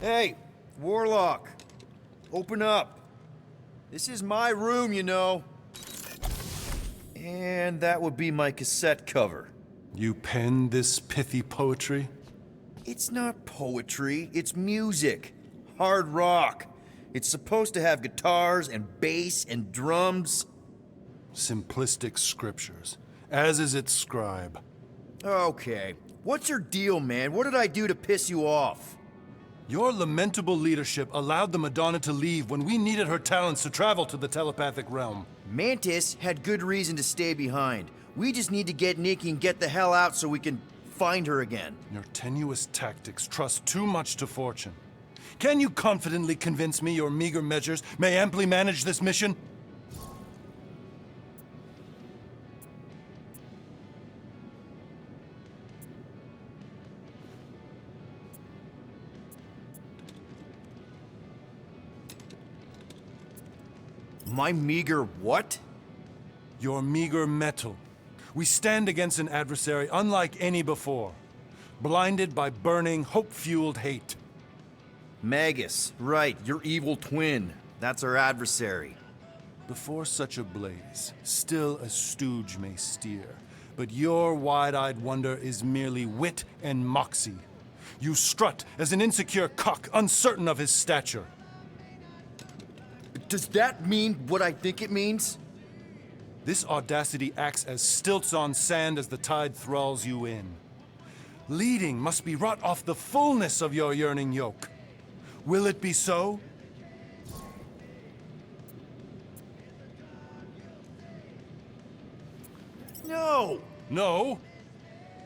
Hey, Warlock. Open up. This is my room, you know. And that would be my cassette cover. You penned this pithy poetry? It's not poetry, it's music. Hard rock. It's supposed to have guitars and bass and drums. Simplistic scriptures, as is its scribe. Okay. What's your deal, man? What did I do to piss you off? Your lamentable leadership allowed the Madonna to leave when we needed her talents to travel to the telepathic realm. Mantis had good reason to stay behind. We just need to get Nikki and get the hell out so we can find her again. Your tenuous tactics trust too much to fortune. Can you confidently convince me your meager measures may amply manage this mission? My meager what? Your meager metal. We stand against an adversary unlike any before, blinded by burning, hope-fueled hate. Magus, right, your evil twin. That's our adversary. Before such a blaze, still a stooge may steer, but your wide-eyed wonder is merely wit and moxie. You strut as an insecure cock, uncertain of his stature. Does that mean what I think it means? This audacity acts as stilts on sand as the tide thralls you in. Leading must be wrought off the fullness of your yearning yoke. Will it be so? No! No?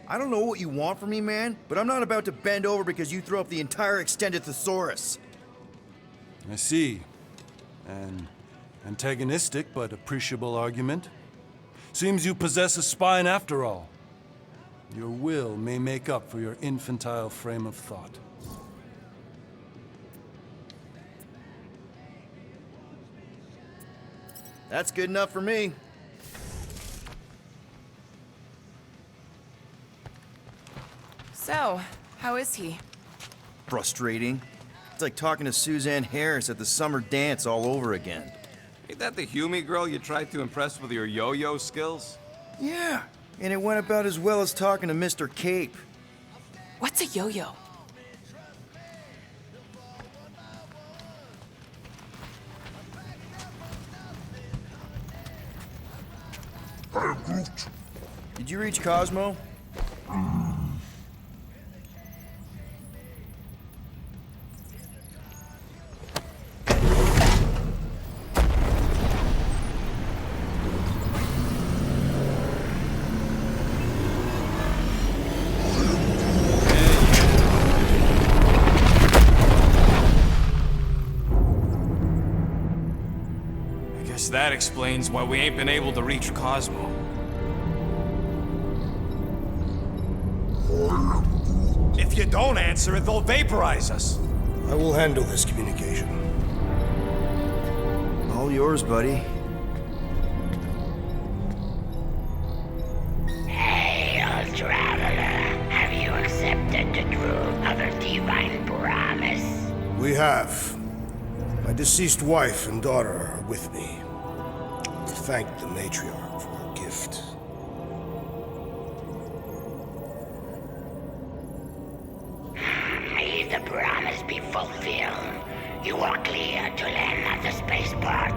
I don't know what you want from me, man, but I'm not about to bend over because you throw up the entire extended thesaurus. I see. An antagonistic but appreciable argument. Seems you possess a spine after all. Your will may make up for your infantile frame of thought. That's good enough for me. So, how is he? Frustrating. It's like talking to Suzanne Harris at the summer dance all over again. Ain't that the Hume girl you tried to impress with your yo-yo skills? Yeah, and it went about as well as talking to Mr. Cape. What's a yo-yo? Did you reach Cosmo? Guess that explains why we ain't been able to reach Cosmo. If you don't answer it, they'll vaporize us. I will handle this communication. All yours, buddy. Hail, traveler. Have you accepted the truth of a divine promise? We have. My deceased wife and daughter are with me. To thank the matriarch for her gift. May the promise be fulfilled. You are clear to land at the spaceport.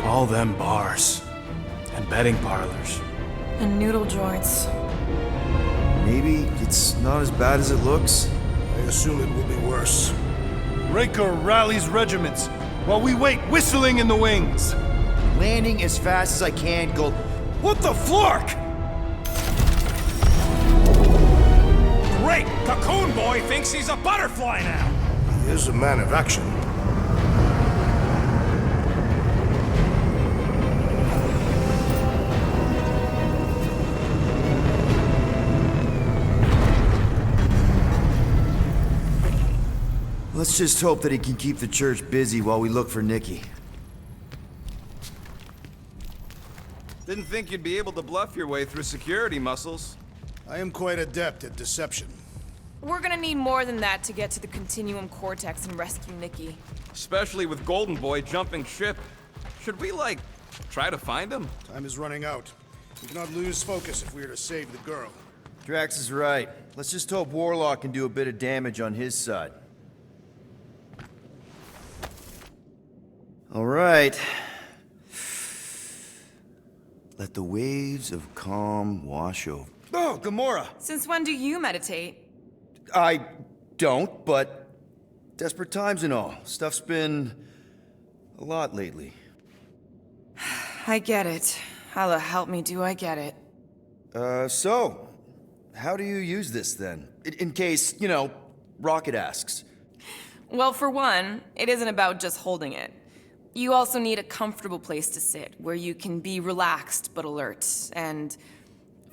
All them bars and betting parlors. And noodle joints. Maybe it's not as bad as it looks. I assume it will be worse. Raker rallies regiments while we wait whistling in the wings. Landing as fast as I can, go. What the flark? Great! Cocoon Boy thinks he's a butterfly now! He is a man of action. Let's just hope that he can keep the church busy while we look for Nikki. Didn't think you'd be able to bluff your way through security muscles. I am quite adept at deception. We're gonna need more than that to get to the Continuum Cortex and rescue Nikki. Especially with Golden Boy jumping ship. Should we, like, try to find him? Time is running out. We cannot lose focus if we are to save the girl. Drax is right. Let's just hope Warlock can do a bit of damage on his side. All right. Let the waves of calm wash over. Oh, Gamora! Since when do you meditate? I don't, but desperate times and all. Stuff's been a lot lately. I get it. Allah help me, do I get it. So, how do you use this then? In case, you know, Rocket asks. Well, for one, it isn't about just holding it. You also need a comfortable place to sit, where you can be relaxed but alert, and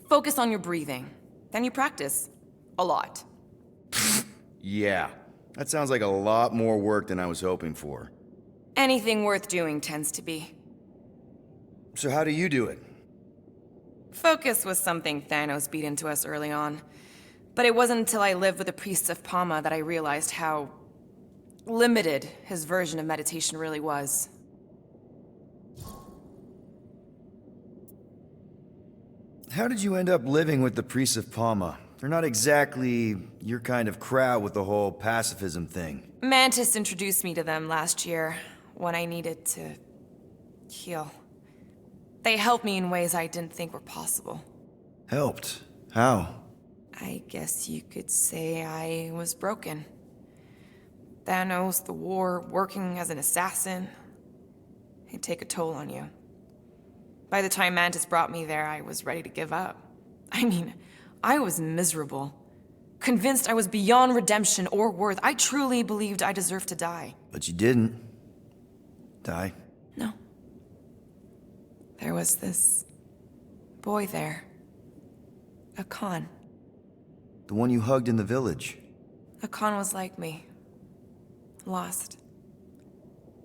focus on your breathing. Then you practice. A lot. Yeah, that sounds like a lot more work than I was hoping for. Anything worth doing tends to be. So how do you do it? Focus was something Thanos beat into us early on. But it wasn't until I lived with the priests of Palma that I realized how limited his version of meditation really was. How did you end up living with the priests of Palma? They're not exactly your kind of crowd with the whole pacifism thing. Mantis introduced me to them last year when I needed to heal. They helped me in ways I didn't think were possible. Helped? How? I guess you could say I was broken. Thanos, the war, working as an assassin, it'd take a toll on you. By the time Mantis brought me there, I was ready to give up. I mean, I was miserable. Convinced I was beyond redemption or worth. I truly believed I deserved to die. But you didn't. Die? No. There was this boy there. A Khan. The one you hugged in the village. A Khan was like me. Lost.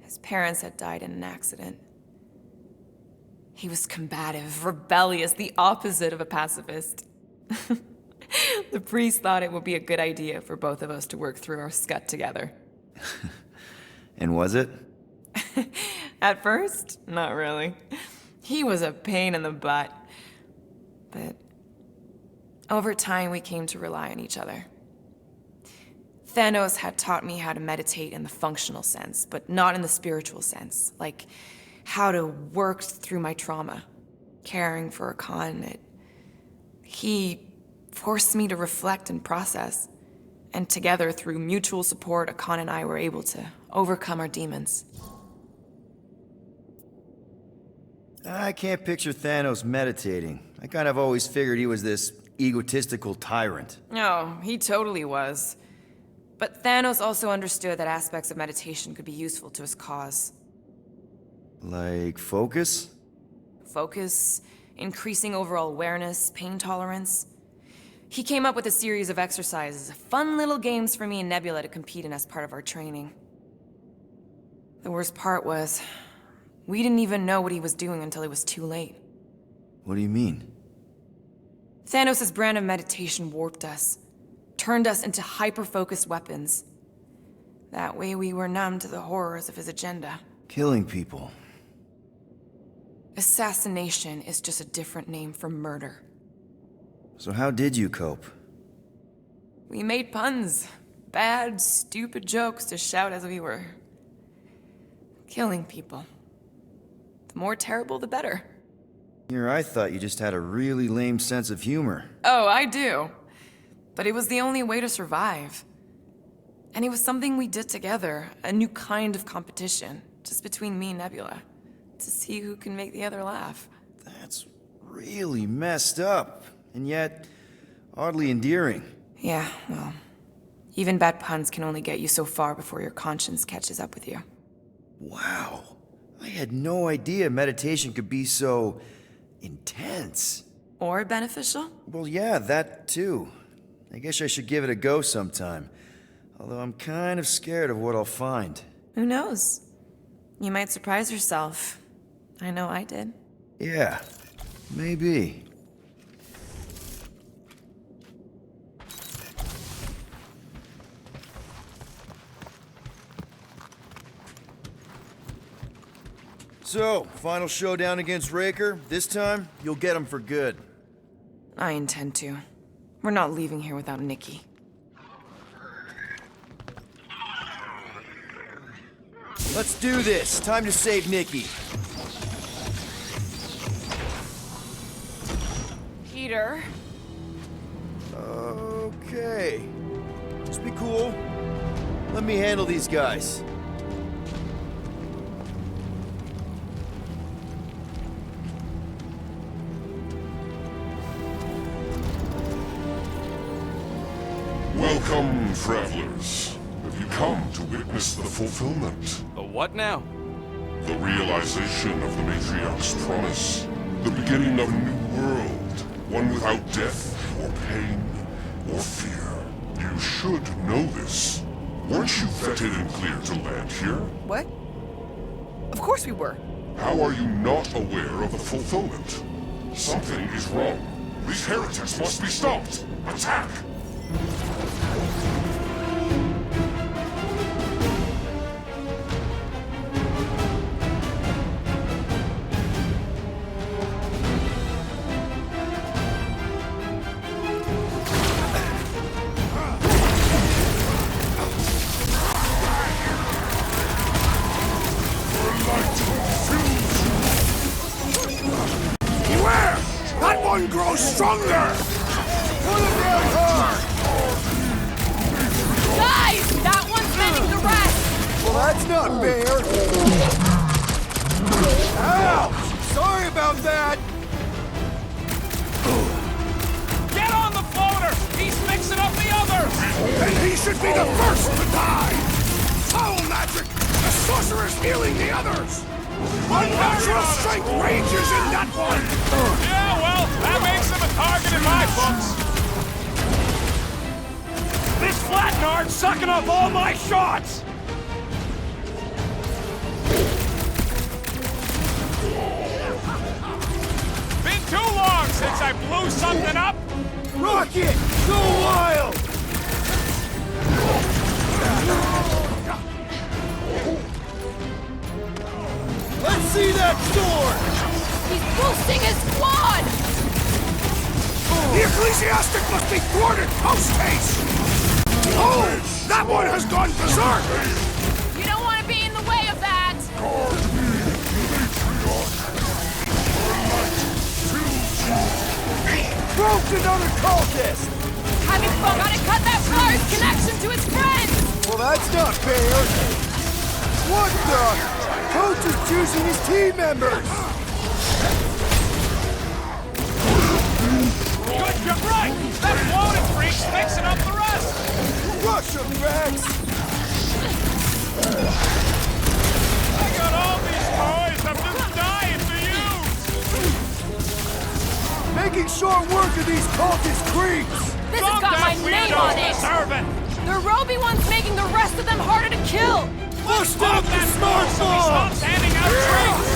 His parents had died in an accident. He was combative, rebellious, the opposite of a pacifist. The priest thought it would be a good idea for both of us to work through our scut together. And was it? At first, not really. He was a pain in the butt. But over time, we came to rely on each other. Thanos had taught me how to meditate in the functional sense, but not in the spiritual sense. Like how to work through my trauma. Caring for a Khan, he forced me to reflect and process. And together, through mutual support, Akan and I were able to overcome our demons. I can't picture Thanos meditating. I kind of always figured he was this egotistical tyrant. Oh, he totally was. But Thanos also understood that aspects of meditation could be useful to his cause. Like focus? Focus, increasing overall awareness, pain tolerance. He came up with a series of exercises, fun little games for me and Nebula to compete in as part of our training. The worst part was, we didn't even know what he was doing until it was too late. What do you mean? Thanos' brand of meditation warped us, turned us into hyper-focused weapons. That way we were numb to the horrors of his agenda. Killing people. Assassination is just a different name for murder. So how did you cope? We made puns. Bad, stupid jokes to shout as we were killing people. The more terrible, the better. Here I thought you just had a really lame sense of humor. Oh, I do. But it was the only way to survive. And it was something we did together, a new kind of competition, just between me and Nebula, to see who can make the other laugh. That's really messed up, and yet oddly endearing. Yeah, well, even bad puns can only get you so far before your conscience catches up with you. Wow. I had no idea meditation could be so intense. Or beneficial? Well, yeah, that too. I guess I should give it a go sometime. Although I'm kind of scared of what I'll find. Who knows? You might surprise yourself. I know I did. Yeah, maybe. So, final showdown against Raker. This time, you'll get him for good. I intend to. We're not leaving here without Nikki. Let's do this. Time to save Nikki. Peter. Okay. Just be cool. Let me handle these guys. Welcome, travelers. Have you come to witness the fulfillment? The what now? The realization of the Matriarch's promise. The beginning of a new world. One without death, or pain, or fear. You should know this. Weren't you vetted and cleared to land here? What? Of course we were. How are you not aware of the fulfillment? Something is wrong. These heretics must be stopped. Attack! Beware! That one grows stronger! Pull him down hard! Guys! That one's mending the rest! Well, that's not fair. Ouch! Sorry about that. Get on the floater! He's mixing up the others! And he should be the first to die! Foul magic! The sorcerer's healing the others! Unnatural strength rages in that one! Yeah, well, that makes him a target in my books. This flatnard's sucking up all my shots! Been too long since I blew something up! Rocket! Go wild! Let's see that sword! He's boosting his squad! The ecclesiastic must be thwarted post-haste! Oh! That one has gone berserk! You don't want to be in the way of that! Broke another cultist! Having forgotten to cut that flyer's connection to his friends! Well, that's not fair! What the? Coach is choosing his team members! Good, you're right! That floating freak's mixing up the rest! Rush him, Rex! I got all these toys I'm just dying to use! Making short work of these cultist creeps! This has got my name on it! Deserve it! The Roby one's making the rest of them harder to kill! Bust out the smart So he bomb! stops handing out drinks!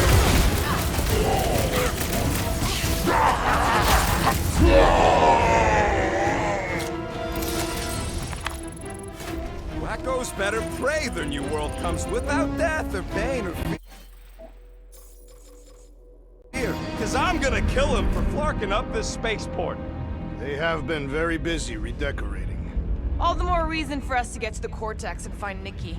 Wacko's better prey their new world comes without death or pain or fear. Cause I'm gonna kill him for flarking up this spaceport. They have been very busy redecorating. All the more reason for us to get to the Cortex and find Nikki.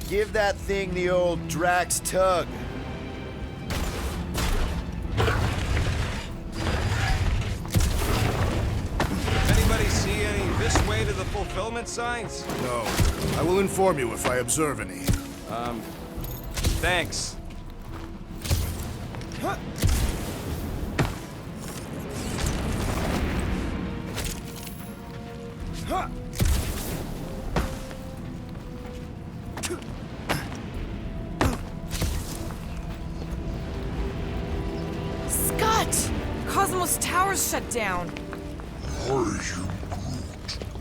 Give that thing the old Drax tug. Anybody see any this way to the fulfillment signs? No. I will inform you if I observe any. Thanks. Scott! Cosmos Tower's shut down.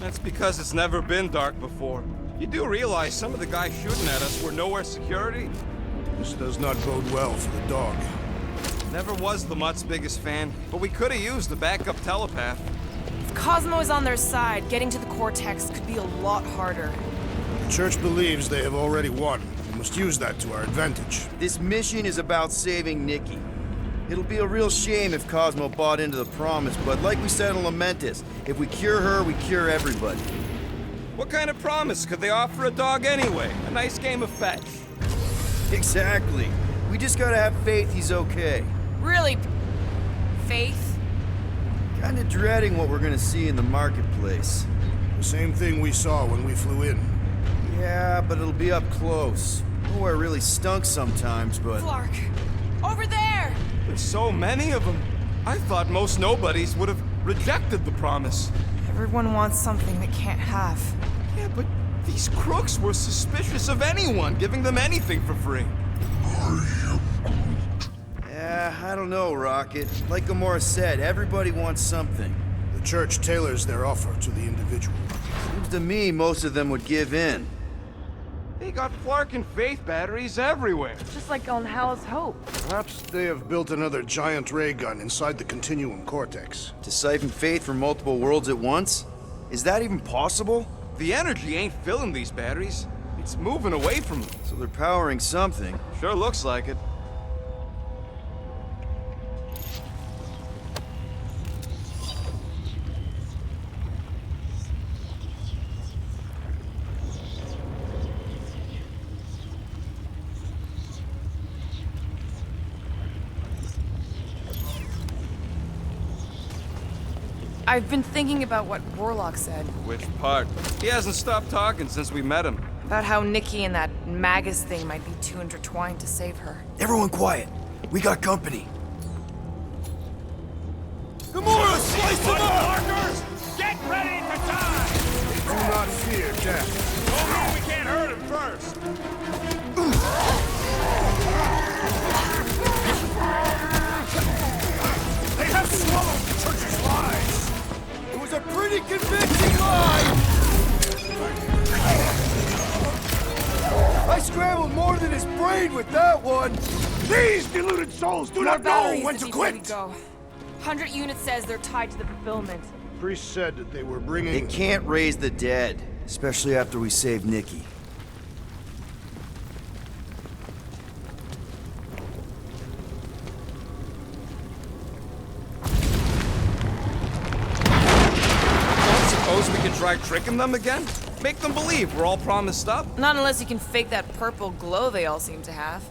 That's because it's never been dark before. You do realize some of the guys shooting at us were nowhere security? This does not bode well for the dog. Never was the Mutt's biggest fan, but we could have used a backup telepath. If Cosmo is on their side, getting to the Cortex could be a lot harder. The Church believes they have already won. We must use that to our advantage. This mission is about saving Nikki. It'll be a real shame if Cosmo bought into the promise, but like we said in Lamentus, if we cure her, we cure everybody. What kind of promise could they offer a dog anyway? A nice game of fetch. Exactly. We just gotta have faith he's okay. Really, Faith? Kinda dreading what we're gonna see in the marketplace. The same thing we saw when we flew in. Yeah, but it'll be up close. Nowhere really stunk sometimes, but... Clark! Over there! There's so many of them. I thought most nobodies would have rejected the promise. Everyone wants something they can't have. Yeah, but these crooks were suspicious of anyone giving them anything for free. Yeah, I don't know, Rocket. Like Gamora said, everybody wants something. The Church tailors their offer to the individual. Seems to me most of them would give in. They got Flark and Faith batteries everywhere. Just like on Hal's Hope. Perhaps they have built another giant ray gun inside the Continuum Cortex. To siphon faith from multiple worlds at once? Is that even possible? The energy ain't filling these batteries. It's moving away from them. So they're powering something. Sure looks like it. I've been thinking about what Warlock said. Which part? He hasn't stopped talking since we met him. About how Nikki and that Magus thing might be too intertwined to save her. Everyone quiet. We got company. Gamora, slice him up! Markers, get ready to die! Do not fear death. Oh, we can't hurt him first. They have swallowed the Church's lies! It was a pretty convincing lie! I scrambled more than his brain with that one! These deluded souls do not know Batteries when that to before we quit! go. 100 units says they're tied to the fulfillment. Priest said that they were They bringing... can't raise the dead, especially after we save Nikki. Suppose we could try tricking them again? Make them believe we're all promised up? Not unless you can fake that purple glow they all seem to have.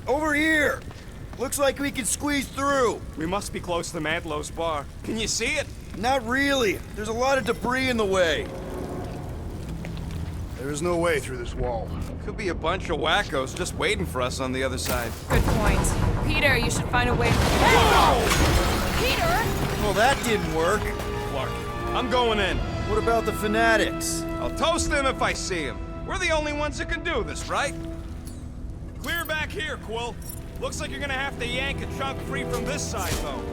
Over here! Looks like we can squeeze through. We must be close to Mantlow's bar. Can you see it? Not really. There's a lot of debris in the way. There is no way through this wall. Could be a bunch of wackos just waiting for us on the other side. Good point. Peter, you should find a way. Peter! Well, that didn't work. Clark, I'm going in. What about the fanatics? I'll toast them if I see him. We're the only ones that can do this, right? Clear back here, Quill. Looks like you're gonna have to yank a chunk free from this side, though.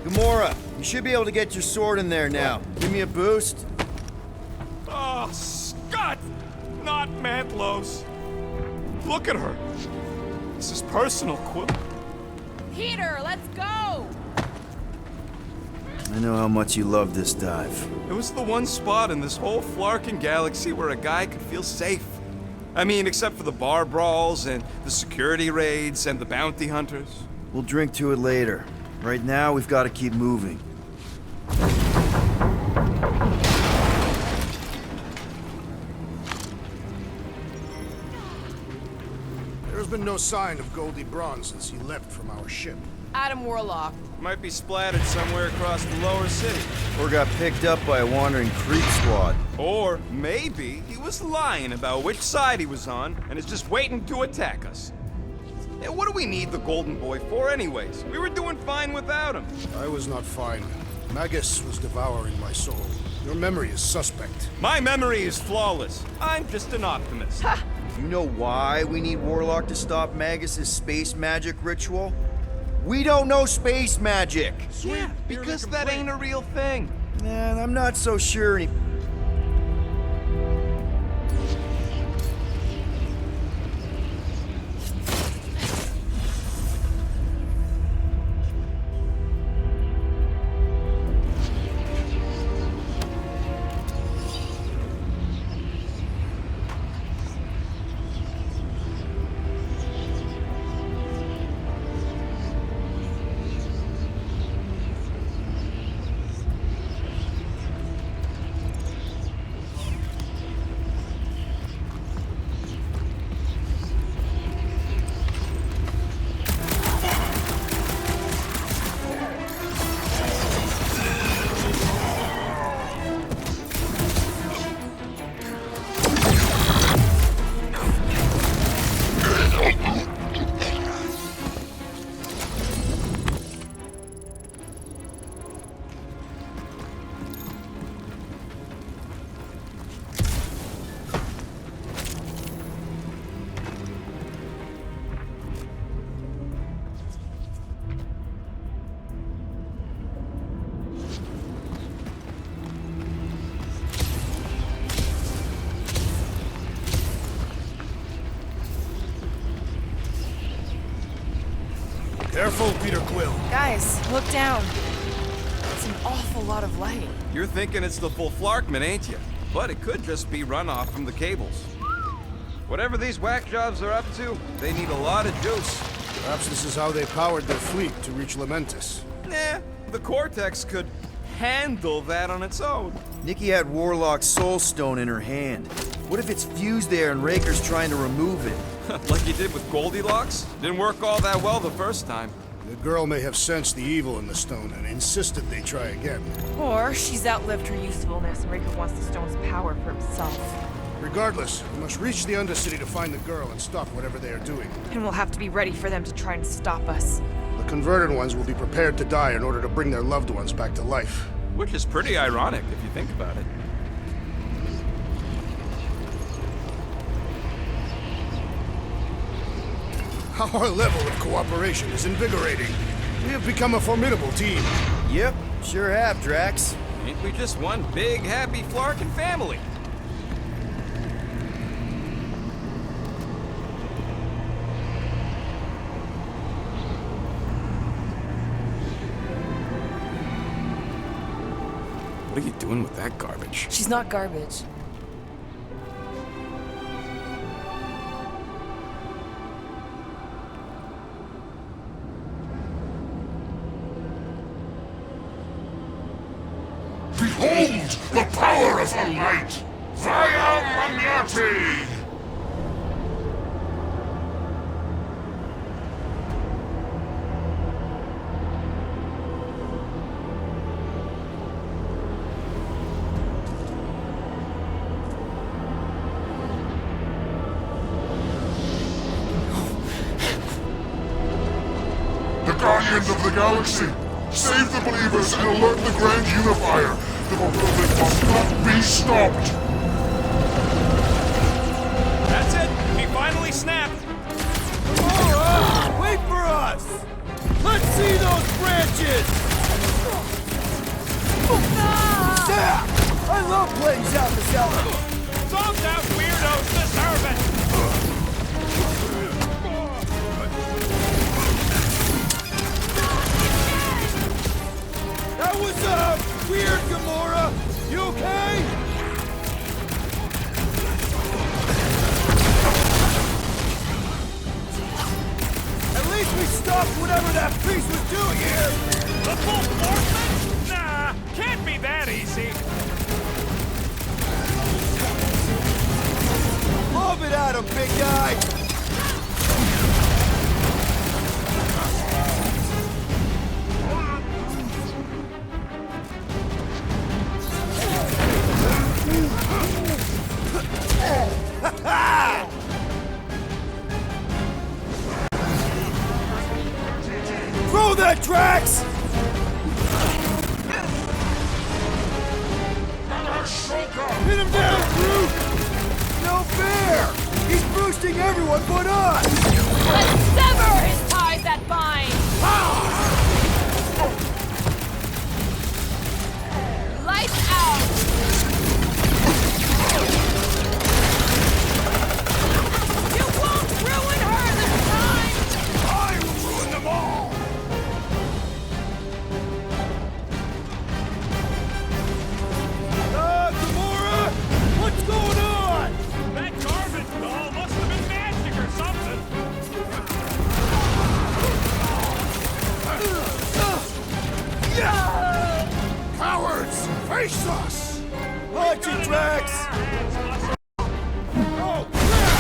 Gamora, you should be able to get your sword in there now. Give me a boost. Oh, Scott! Not Mantlow's. Look at her. This is personal, Quill. Peter, let's go! I know how much you love this dive. It was the one spot in this whole Flarkin galaxy where a guy could feel safe. I mean, except for the bar brawls and the security raids and the bounty hunters. We'll drink to it later. Right now, we've got to keep moving. There has been no sign of Goldie Braun since he left from our ship. Adam Warlock. Might be splattered somewhere across the lower city. Or got picked up by a wandering creep squad. Or maybe he was lying about which side he was on and is just waiting to attack us. Yeah, what do we need the Golden Boy for anyways? We were doing fine without him. I was not fine. Magus was devouring my soul. Your memory is suspect. My memory is flawless. I'm just an optimist. You know why we need Warlock to stop Magus's space magic ritual? We don't know space magic! Yeah, because that ain't a real thing. And I'm not so sure. Careful, Peter Quill. Guys, look down. It's an awful lot of light. You're thinking it's the full Flarkman, ain't you? But it could just be runoff from the cables. Whatever these whack jobs are up to, they need a lot of juice. Perhaps this is how they powered their fleet to reach Lamentis. Nah, the Cortex could handle that on its own. Nikki had Warlock's soul stone in her hand. What if it's fused there and Raker's trying to remove it? Like he did with Goldilocks? Didn't work all that well the first time. The girl may have sensed the evil in the stone and insisted they try again. Or she's outlived her usefulness and Raker wants the stone's power for himself. Regardless, we must reach the Undercity to find the girl and stop whatever they are doing. And we'll have to be ready for them to try and stop us. The converted ones will be prepared to die in order to bring their loved ones back to life. Which is pretty ironic if you think about it. Our level of cooperation is invigorating. We have become a formidable team. Yep, sure have, Drax. Ain't we just one big, happy Flarkin family? What are you doing with that garbage? She's not garbage. Behold the power of the light! Via Magnati! The Guardians of the Galaxy! Save the believers and alert the Grand Unifier! The Republic must not be stopped! That's it! He finally snapped! Alright, wait for us! Let's see those branches! Yeah! I love playing South to South! Those out weirdos deserve it! That was, weird, Gamora! You okay? At least we stopped whatever that priest was doing here! The full Flarkman? Nah, can't be that easy. Love it at him, big guy! roasting everyone but us! Let's sever his ties that bind! Lights out! You won't ruin her this time! I will ruin them all! Gamora! What's going on? That garbage doll must have been magic or something. Cowards! Face us! Watch it, Drax! Oh, crap!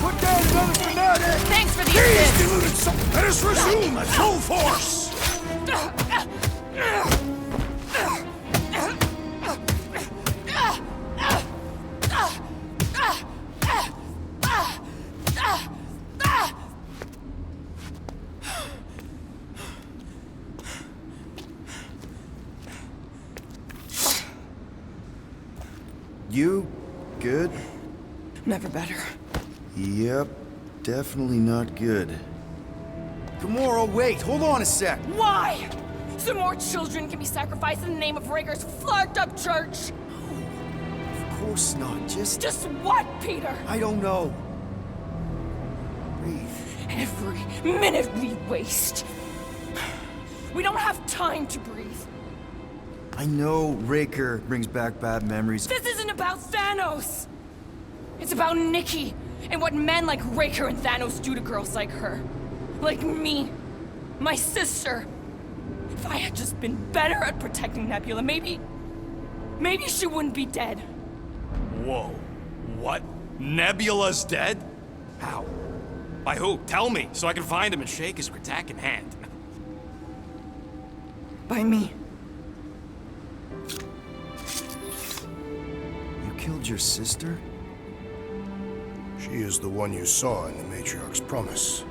Put down another fanatic! Thanks for the These assist! deluded some... Let us resume at full force! You good? Never better. Yep, definitely not good. Gamora, wait! Hold on a sec! Why? So more children can be sacrificed in the name of Rager's flagged-up church? Of course not, just... Just what, Peter? I don't know. Breathe. Every minute we waste. We don't have time to breathe. I know Raker brings back bad memories. This isn't about Thanos. It's about Nikki and what men like Raker and Thanos do to girls like her. Like me. My sister. If I had just been better at protecting Nebula, maybe she wouldn't be dead. Whoa. What? Nebula's dead? How? By who? Tell me, so I can find him and shake his Kratak in hand. By me. You killed your sister? She is the one you saw in the Matriarch's promise.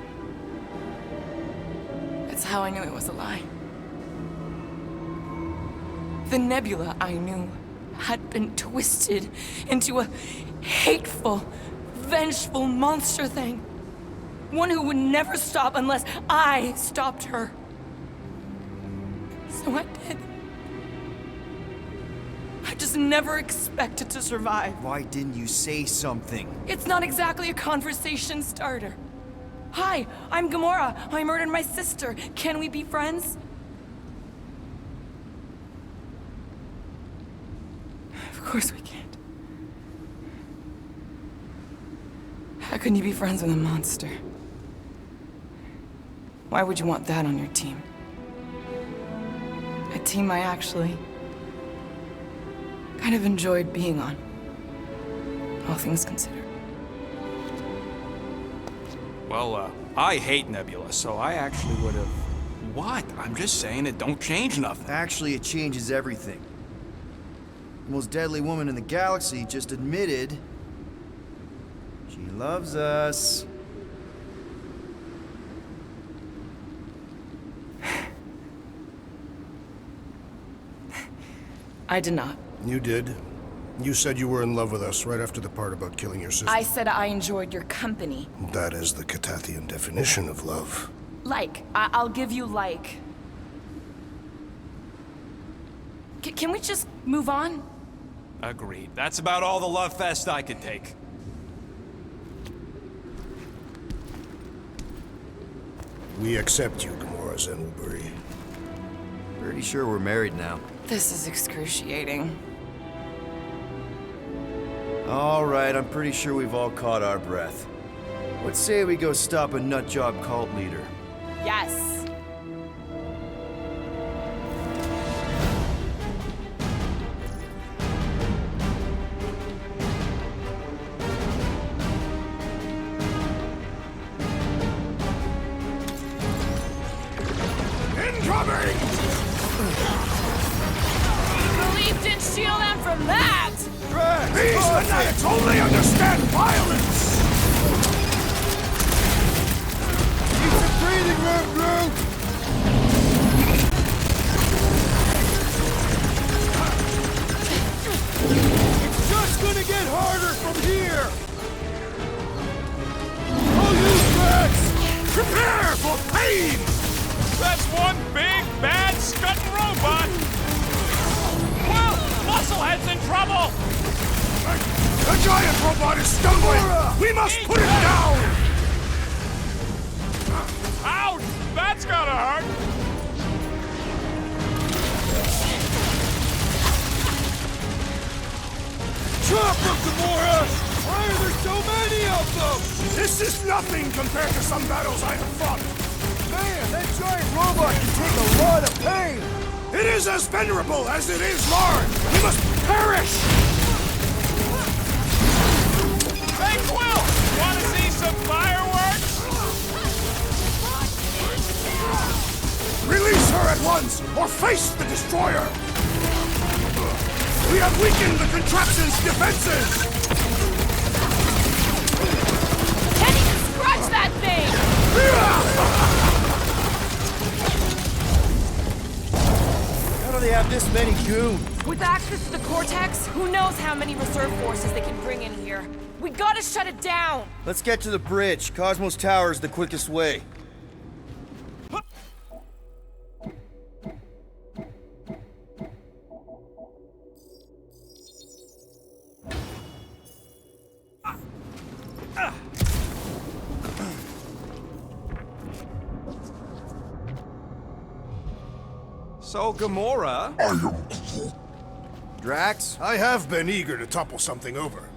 That's how I knew it was a lie. The Nebula I knew had been twisted into a hateful, vengeful monster thing. One who would never stop unless I stopped her. So I did. I just never expected to survive. Why didn't you say something? It's not exactly a conversation starter. Hi, I'm Gamora. I murdered my sister. Can we be friends? Of course we can't. How can you be friends with a monster? Why would you want that on your team? A team I actually kind of enjoyed being on. All things considered. Well, I hate Nebula, so I actually would have... What? I'm just saying it don't change nothing. Actually, it changes everything. The most deadly woman in the galaxy just admitted she loves us. I did not. You did. You said you were in love with us right after the part about killing your sister. I said I enjoyed your company. That is the Catathian definition of love. I'll give you like. Can we just move on? Agreed. That's about all the love fest I could take. We accept you, Gamora Zenwilbury. Pretty sure we're married now. This is excruciating. All right, I'm pretty sure we've all caught our breath. Let's say we go stop a nutjob cult leader. Yes. Incoming! Belief didn't shield them from that! These fanatics only understand violence! Keep some breathing room, Groot! one big, bad, strutting robot! Well, Musclehead's in trouble! The giant robot is stumbling! We must put it down! Ouch! That's gotta hurt! Drop them, Gamora! Why are there so many of them? This is nothing compared to some battles I have fought! Man, that giant robot can take a lot of pain! It is as venerable as it is large! We must perish! Hey, Quill! Wanna see some fireworks? Release her at once, or face the destroyer! We have weakened the contraption's defenses! Can't even scratch that thing! How do they have this many goons? With access to the Cortex, who knows how many reserve forces they can bring in here. We gotta shut it down! Let's get to the bridge. Cosmos Tower is the quickest way. So, Gamora... I am Drax? I have been eager to topple something over.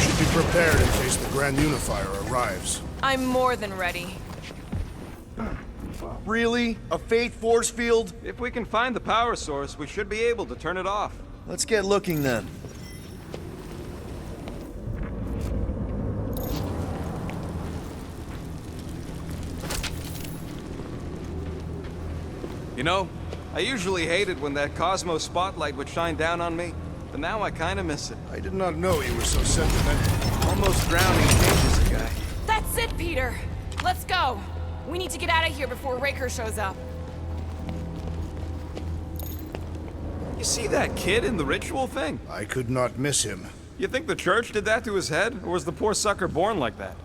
Should be prepared in case the Grand Unifier arrives. I'm more than ready. Really? A fate force field? If we can find the power source, we should be able to turn it off. Let's get looking then. You know, I usually hated when that Cosmo spotlight would shine down on me, but now I kinda miss it. I did not know you were so sentimental. Almost drowning changes a guy. That's it, Peter! Let's go! We need to get out of here before Raker shows up. You see that kid in the ritual thing? I could not miss him. You think the church did that to his head, or was the poor sucker born like that?